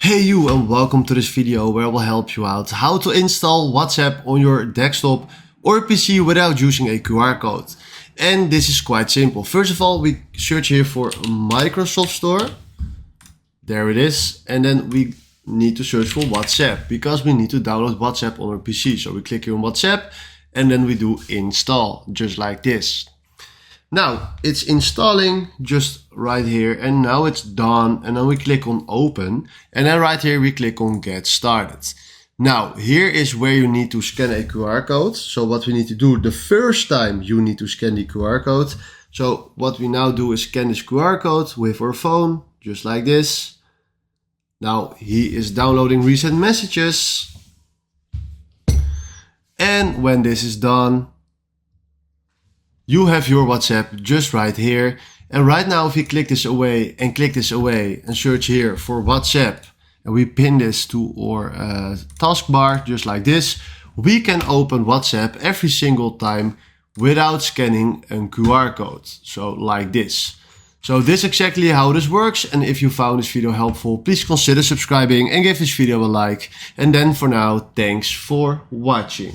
Hey you, and welcome to this video where I will help you out how to install WhatsApp on your desktop or PC without using a QR code. And this is quite simple. First of all, we search here for Microsoft Store. There it is. And then we need to search for WhatsApp because we need to download WhatsApp on our PC. So we click here on WhatsApp and then we do install, just like this. Now it's installing just right here, and now it's done, and then we click on open, and then right here we click on get started. Now here is where you need to scan a QR code. So what we need to do the first time, you need to scan the QR code. So what we now do is scan this QR code with our phone, just like this. Now he is downloading recent messages, and when this is done, you have your WhatsApp just right here. And right now, if we click this away and click this away and search here for WhatsApp, and we pin this to our taskbar just like this, we can open WhatsApp every single time without scanning a QR code. So like this. So this is exactly how this works. And if you found this video helpful, please consider subscribing and give this video a like. And then for now, thanks for watching.